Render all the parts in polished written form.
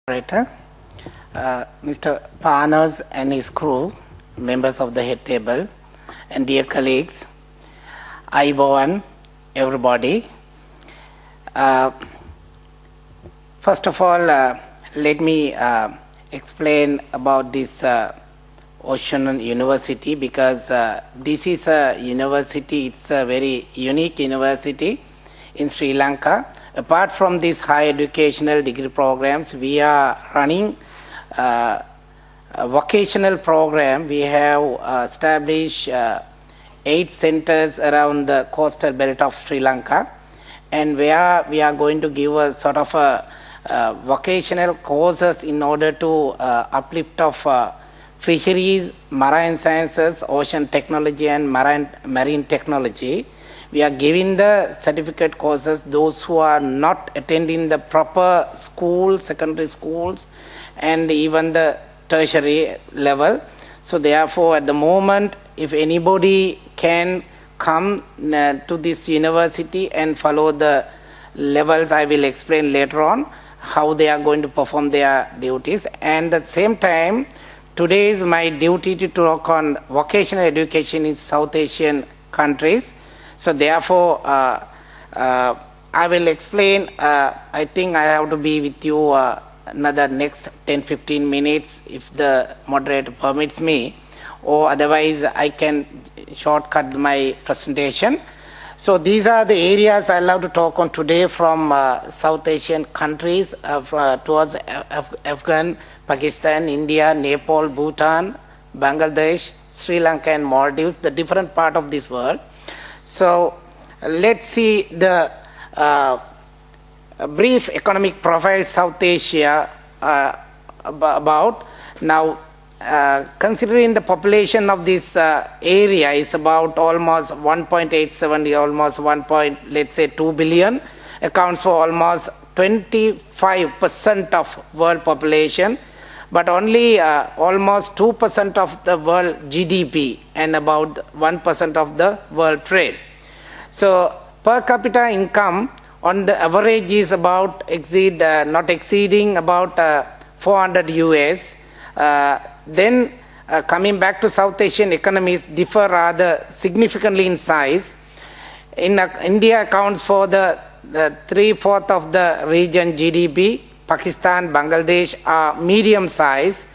Moderator, Mr. Panas and his crew, members of the head table, and dear colleagues, Ivan, everybody. First of all, let me explain about this Vocational University, because this is a university, it's a very unique university in Sri Lanka. Apart from these high educational degree programs, we are running a vocational program. We have established 8 centers around the coastal belt of Sri Lanka, and where we are going to give a sort of a vocational courses in order to uplift of fisheries, marine sciences, ocean technology and marine technology. We are giving the certificate courses those who are not attending the proper schools, secondary schools, and even the tertiary level. So therefore, at the moment, if anybody can come to this university and follow the levels, I will explain later on how they are going to perform their duties. And at the same time, today is my duty to talk on vocational education in South Asian countries. So therefore, I will explain. I think I have to be with you another next 10-15 minutes if the moderator permits me, or otherwise I can shortcut my presentation. So these are the areas I love to talk on today from South Asian countries towards Afghan, Pakistan, India, Nepal, Bhutan, Bangladesh, Sri Lanka and Maldives, the different part of this world. So let's see the brief economic profile South Asia about. Now, considering the population of this area is about almost 1.87, almost 2 billion, accounts for almost 25% of world population, but only almost 2% of the world GDP and about 1% of the world trade. So per capita income on the average is about not exceeding about 400 US. Then coming back to South Asian economies differ rather significantly in size. India accounts for the 3/4 of the region GDP. Pakistan, Bangladesh are medium size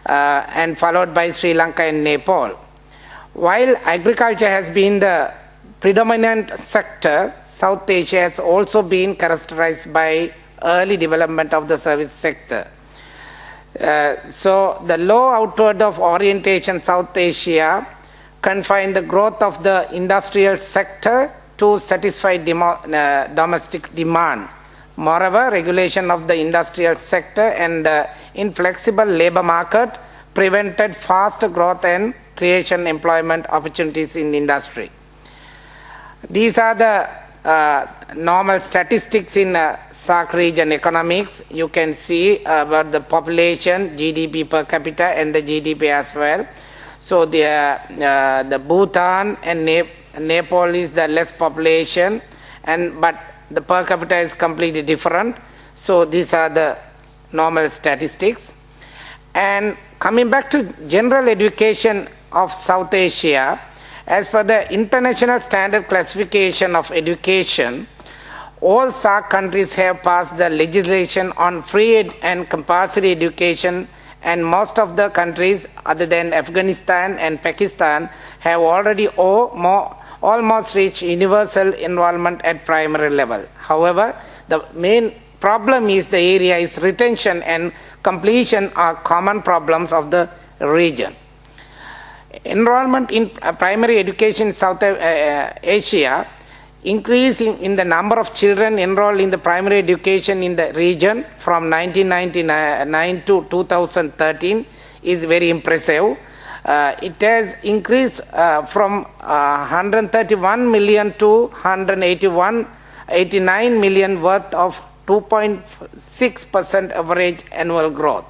and followed by Sri Lanka and Nepal. While agriculture has been the predominant sector, South Asia has also been characterized by early development of the service sector. So the low outward of orientation South Asia confined the growth of the industrial sector to satisfy domestic demand. Moreover, regulation of the industrial sector and the inflexible labor market prevented faster growth and creation employment opportunities in industry. These are the normal statistics in SAARC region economics. You can see about the population, GDP per capita and the GDP as well. So the Bhutan and Nepal is the less population, but the per capita is completely different. So these are the normal statistics. And coming back to general education of South Asia, as per the International Standard Classification of Education, all SAARC countries have passed the legislation on free and compulsory education, and most of the countries other than Afghanistan and Pakistan have already almost reached universal enrollment at primary level. However, the main problem is the area is retention and completion are common problems of the region. Enrollment in primary education in South Asia increase in the number of children enrolled in the primary education in the region from 1999 to 2013 is very impressive. It has increased from 131 million to 189 million, worth of 2.6% average annual growth.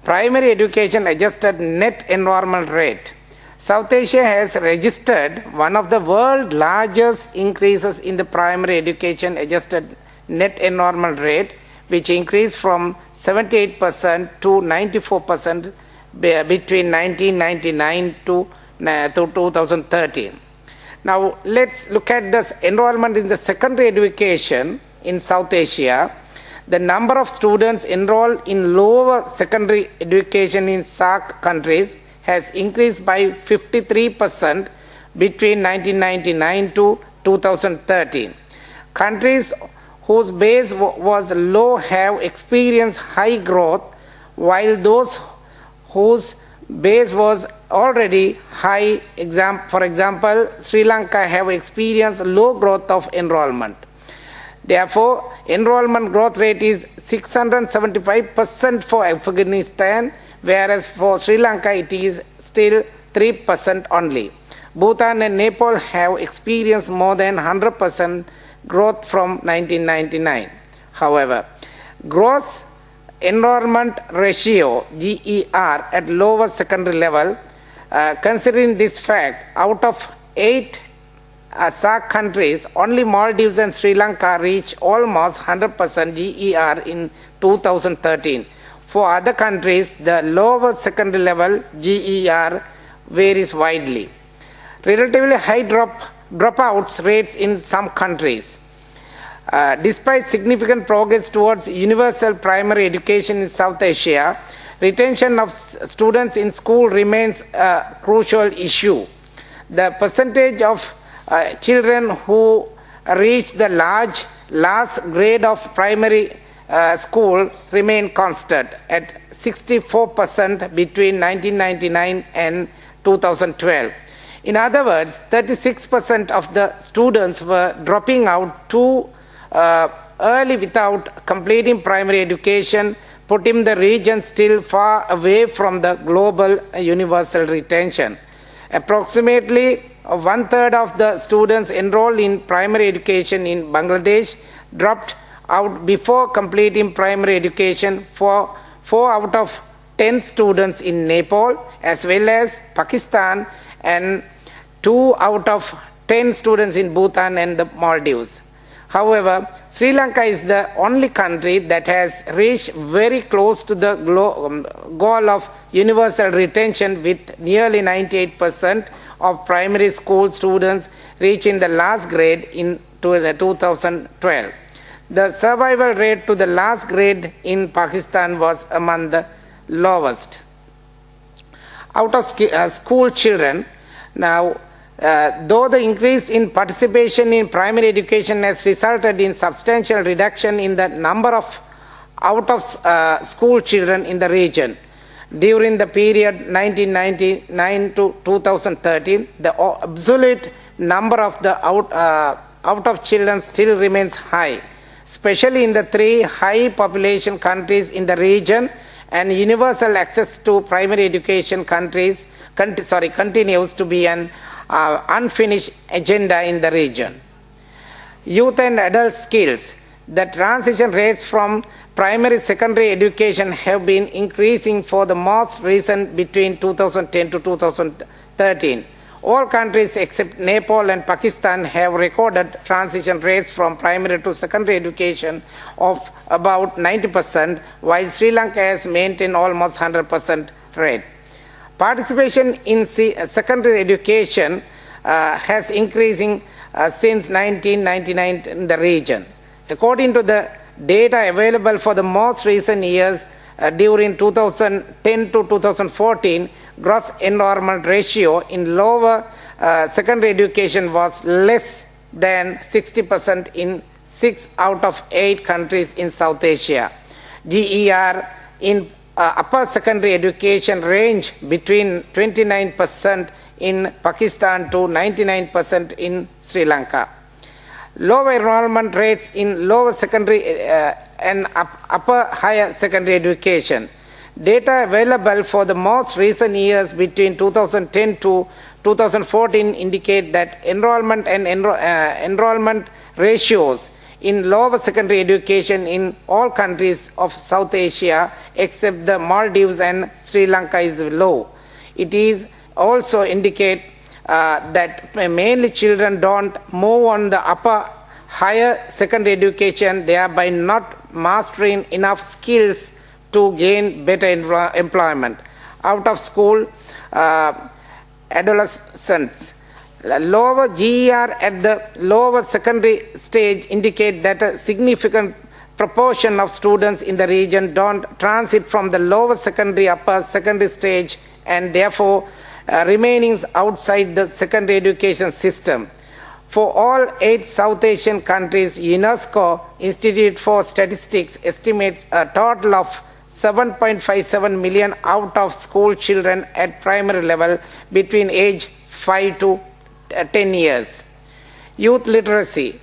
Primary education adjusted net enrollment rate. South Asia has registered one of the world's largest increases in the primary education adjusted net enrollment rate, which increased from 78% to 94% between 1999 to 2013. Now let's look at this enrollment in the secondary education in South Asia. The number of students enrolled in lower secondary education in SAARC countries has increased by 53% between 1999 to 2013. Countries whose base was low have experienced high growth, while those whose base was already high, for example, Sri Lanka, have experienced low growth of enrollment. Therefore, enrollment growth rate is 675% for Afghanistan, whereas for Sri Lanka it is still 3% only. Bhutan and Nepal have experienced more than 100% growth from 1999. However, gross enrollment ratio GER at lower secondary level, considering this fact, out of 8 SAARC countries, only Maldives and Sri Lanka reached almost 100% GER in 2013. For other countries, the lower secondary level GER varies widely. Relatively high dropouts rates in some countries. Despite significant progress towards universal primary education in South Asia, retention of students in school remains a crucial issue. The percentage of children who reach the last grade of primary school remain constant at 64% between 1999 and 2012. In other words, 36% of the students were dropping out too early without completing primary education, putting the region still far away from the global universal retention. Approximately 1/3 of the students enrolled in primary education in Bangladesh dropped out before completing primary education. For 4 out of 10 students in Nepal, as well as Pakistan, and 2 out of 10 students in Bhutan and the Maldives. However, Sri Lanka is the only country that has reached very close to the goal of universal retention, with nearly 98% of primary school students reaching the last grade in 2012. The survival rate to the last grade in Pakistan was among the lowest. Out of school children, now, though the increase in participation in primary education has resulted in substantial reduction in the number of out-of-school children in the region, during the period 1999 to 2013, the absolute number of the out-of children still remains high, especially in the 3 high-population countries in the region, and universal access to primary education continues to be an unfinished agenda in the region. Youth and adult skills. The transition rates from primary secondary education have been increasing for the most recent between 2010 to 2013. All countries except Nepal and Pakistan have recorded transition rates from primary to secondary education of about 90%, while Sri Lanka has maintained almost 100% rate. Participation in secondary education has increasing since 1999 in the region. According to the data available for the most recent years, during 2010 to 2014, gross enrollment ratio in lower secondary education was less than 60% in 6 out of 8 countries in South Asia. GER in upper secondary education range between 29% in Pakistan to 99% in Sri Lanka. Low enrollment rates in lower secondary and upper higher secondary education. Data available for the most recent years between 2010 to 2014 indicate that enrollment and enrollment ratios in lower secondary education in all countries of South Asia except the Maldives and Sri Lanka is low. It is also indicate that mainly children don't move on the upper higher secondary education, thereby not mastering enough skills to gain better employment. Out of school adolescents. Lower GER at the lower secondary stage indicate that a significant proportion of students in the region don't transit from the lower secondary upper secondary stage and therefore remaining outside the secondary education system. For all 8 South Asian countries, UNESCO Institute for Statistics estimates a total of 7.57 million out of school children at primary level between age 5 to 10 years. Youth literacy.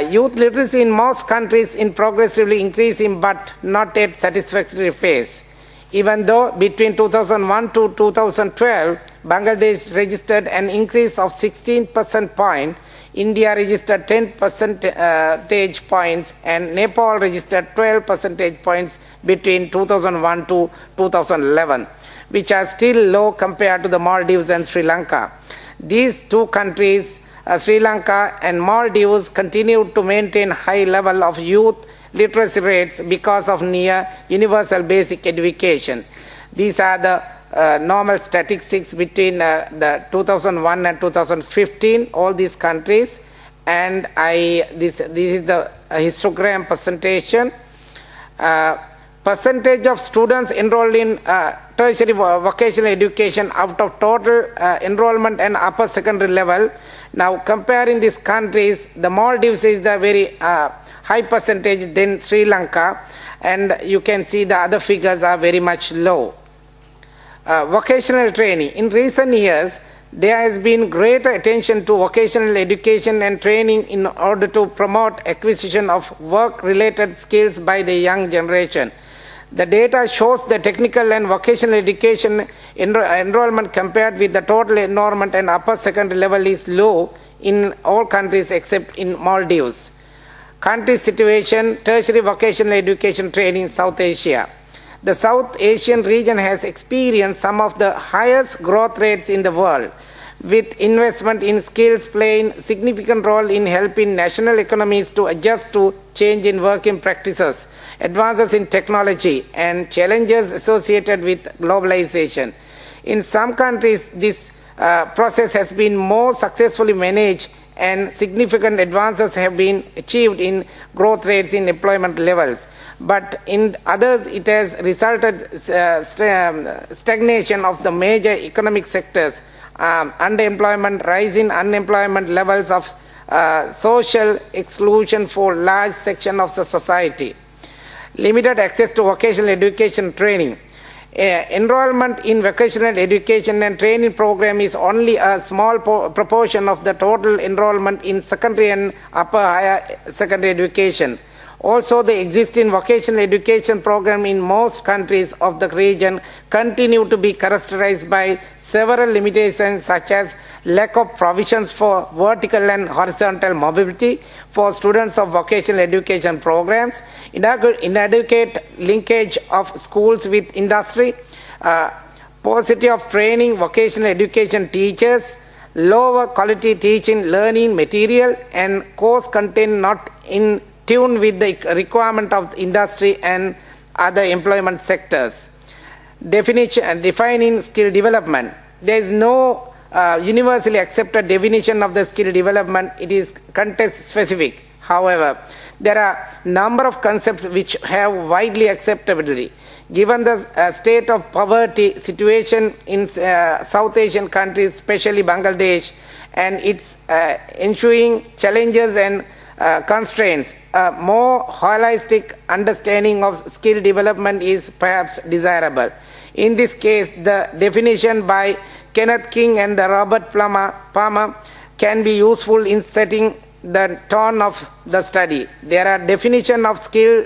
Youth literacy in most countries is progressively increasing but not at satisfactory pace. Even though between 2001 to 2012, Bangladesh registered an increase of 16% point, India registered 10 percentage points, and Nepal registered 12 percentage points between 2001 to 2011, which are still low compared to the Maldives and Sri Lanka. These two countries, Sri Lanka and Maldives, continue to maintain high level of youth literacy rates because of near universal basic education. These are the normal statistics between the 2001 and 2015, all these countries, and this is the histogram presentation. Percentage of students enrolled in tertiary vocational education out of total enrollment and upper secondary level. Now comparing these countries, the Maldives is the very high percentage than Sri Lanka, and you can see the other figures are very much low. Vocational training. In recent years, there has been greater attention to vocational education and training in order to promote acquisition of work-related skills by the young generation. The data shows the technical and vocational education enrollment compared with the total enrollment and upper secondary level is low in all countries except in Maldives. Country situation, tertiary vocational education training in South Asia. The South Asian region has experienced some of the highest growth rates in the world, with investment in skills playing a significant role in helping national economies to adjust to change in working practices, advances in technology, and challenges associated with globalization. In some countries, this process has been more successfully managed and significant advances have been achieved in growth rates in employment levels. But in others, it has resulted stagnation of the major economic sectors, underemployment, rising unemployment levels of social exclusion for large section of the society, limited access to vocational education training. Enrollment in vocational education and training program is only a small proportion of the total enrollment in secondary and upper higher secondary education. Also, the existing vocational education program in most countries of the region continue to be characterized by several limitations such as lack of provisions for vertical and horizontal mobility for students of vocational education programs, inadequate linkage of schools with industry, paucity of training vocational education teachers, lower quality teaching learning material, and course content not in tune with the requirement of the industry and other employment sectors. Defining skill development. There is no universally accepted definition of the skill development. It is context specific. However, there are a number of concepts which have widely acceptability. Given the state of poverty situation in South Asian countries, especially Bangladesh, and its ensuing challenges and constraints, a more holistic understanding of skill development is perhaps desirable. In this case, the definition by Kenneth King and the Robert Palmer can be useful in setting the tone of the study. There are definition of skill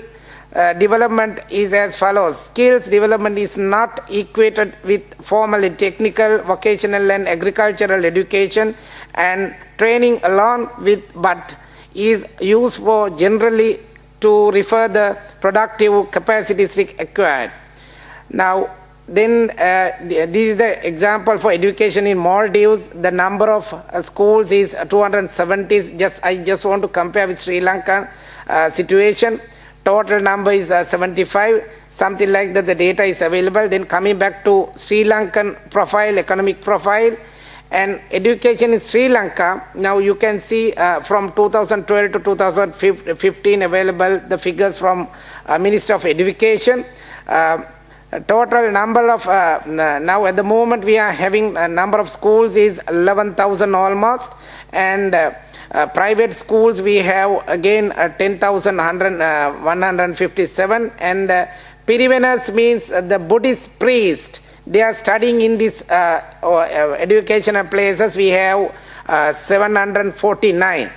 development is as follows. Skills development is not equated with formally technical, vocational and agricultural education and training alone with, but is used for generally to refer the productive capacities acquired. Now, then this is the example for education in Maldives. The number of schools is 270. I just want to compare with Sri Lankan situation. Total number is 75, something like that. The data is available. Then coming back to Sri Lankan profile, economic profile, and education in Sri Lanka. Now you can see from 2012 to 2015 available the figures from Minister of Education. Total number of now at the moment we are having a number of schools is 11,000 almost, and private schools we have again 10,157, and Pirivenas means the Buddhist priest. They are studying in these educational places. We have 749,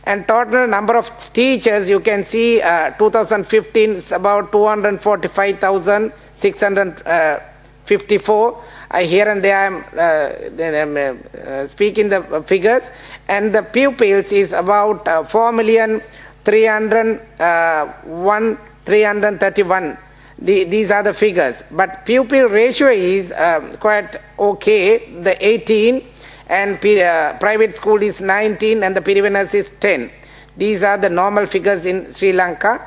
and total number of teachers you can see 2015 is about 245,654. Here and there I'm speaking the figures, and the pupils is about 4,301,331. These are the figures, but pupil ratio is quite okay. The 18, and private school is 19, and the Pirivenas is 10. These are the normal figures in Sri Lanka.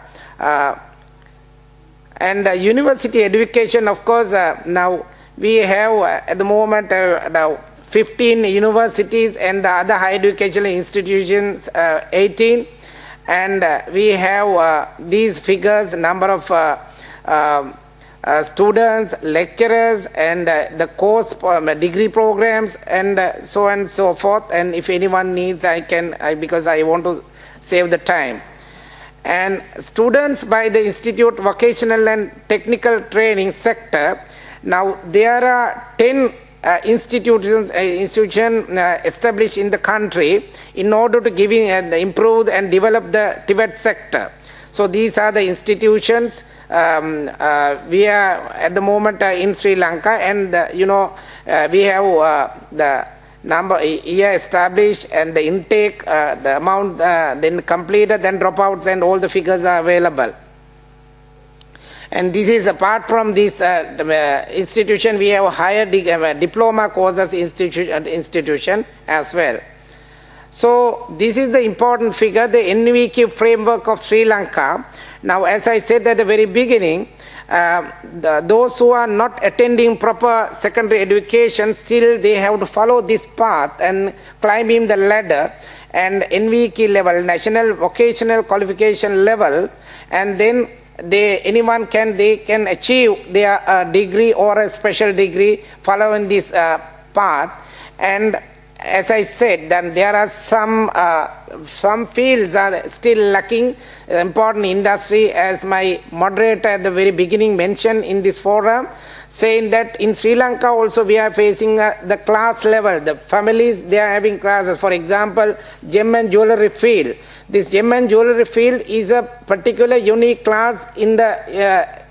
And university education, of course, now we have at the moment now 15 universities, and the other higher educational institutions 18, and we have these figures, number of students, lecturers, and the course degree programs, and so on and so forth. And if anyone needs, because I want to save the time. And students by the Institute Vocational and Technical Training sector, now there are 10 institutions established in the country in order to improve and develop the Tibet sector. So these are the institutions we are at the moment in Sri Lanka, and we have the number year established, and the intake, the amount then completed, then dropouts, and all the figures are available. And this is apart from this institution, we have higher diploma courses institution as well. So this is the important figure, the NVQ framework of Sri Lanka. Now, as I said at the very beginning, those who are not attending proper secondary education, still they have to follow this path and climbing the ladder, and NVQ level, National Vocational Qualification level, and then they can achieve their degree or a special degree following this path. And as I said, then there are some fields are still lacking important industry, as my moderator at the very beginning mentioned in this forum, saying that in Sri Lanka also we are facing the class level. The families, they are having classes. For example, gem and jewelry field. This gem and jewelry field is a particular unique class in the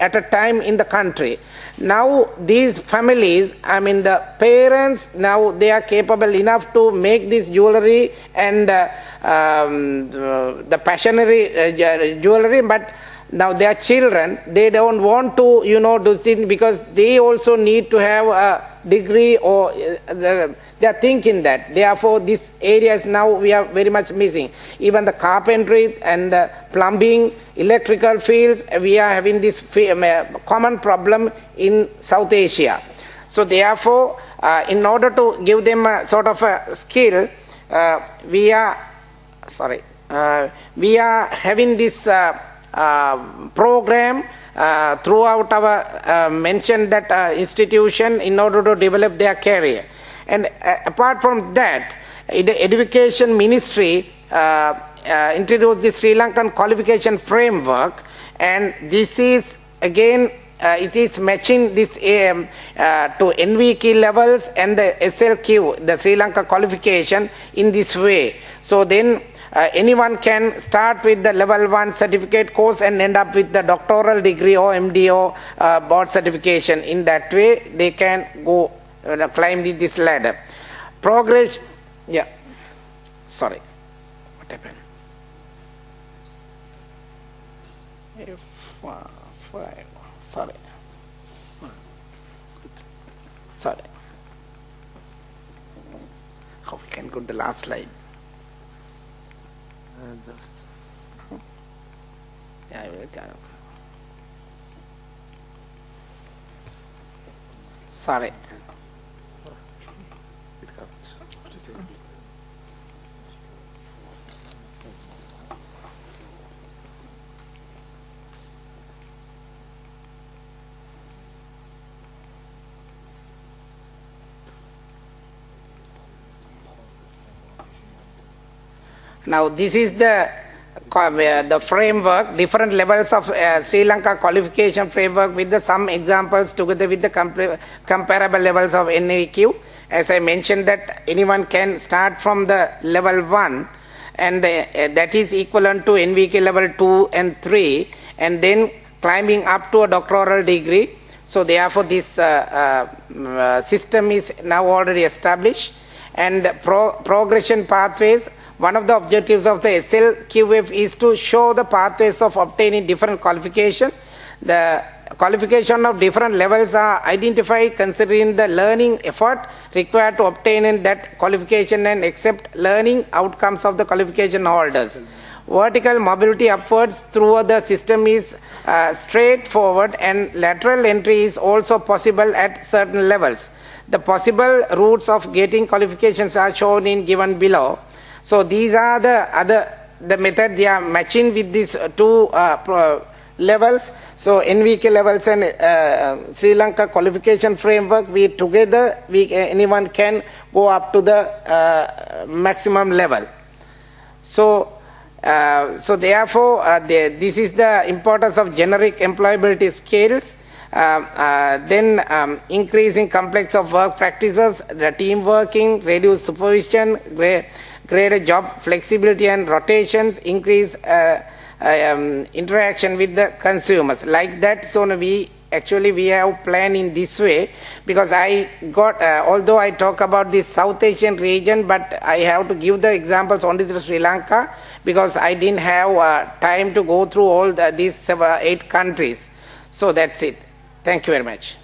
at a time in the country. Now these families, the parents, now they are capable enough to make this jewelry and the passionary jewelry, but now their children, they don't want to do things, because they also need to have a degree, or they are thinking that. Therefore these areas now we are very much missing. Even the carpentry and the plumbing, electrical fields, we are having this common problem in South Asia. So therefore in order to give them a sort of a skill, we are having this program throughout our mentioned that institution in order to develop their career. And apart from that, the Education Ministry introduced the Sri Lankan qualification framework, and this is again it is matching this to NVQ levels and the SLQ, the Sri Lanka qualification, in this way. So then anyone can start with the level 1 certificate course and end up with the doctoral degree or MD or board certification. In that way they can go climb this ladder. Progress, what happened? How we can go to the last slide? Yeah, I will go. Sorry. Now this is the framework, different levels of Sri Lanka qualification framework with some examples together with the comparable levels of NVQ. As I mentioned that anyone can start from the level 1 and that is equivalent to NVQ level 2 and 3 and then climbing up to a doctoral degree. So therefore this system is now already established, and the progression pathways. One of the objectives of the SLQF is to show the pathways of obtaining different qualification. The qualification of different levels are identified considering the learning effort required to obtain in that qualification and accept learning outcomes of the qualification holders. Vertical mobility upwards through the system is straightforward, and lateral entry is also possible at certain levels. The possible routes of getting qualifications are shown in given below. So these are the method they are matching with these two levels. So NVK levels and Sri Lanka qualification framework, anyone can go up to the maximum level. So therefore this is the importance of generic employability skills. Then increasing complex of work practices, the team working, reduce supervision, greater job flexibility and rotations, increase interaction with the consumers. Like that, so we have planned in this way, because I got, although I talk about this South Asian region, but I have to give the examples only to Sri Lanka, because I didn't have time to go through all these 8 countries. So that's it. Thank you very much.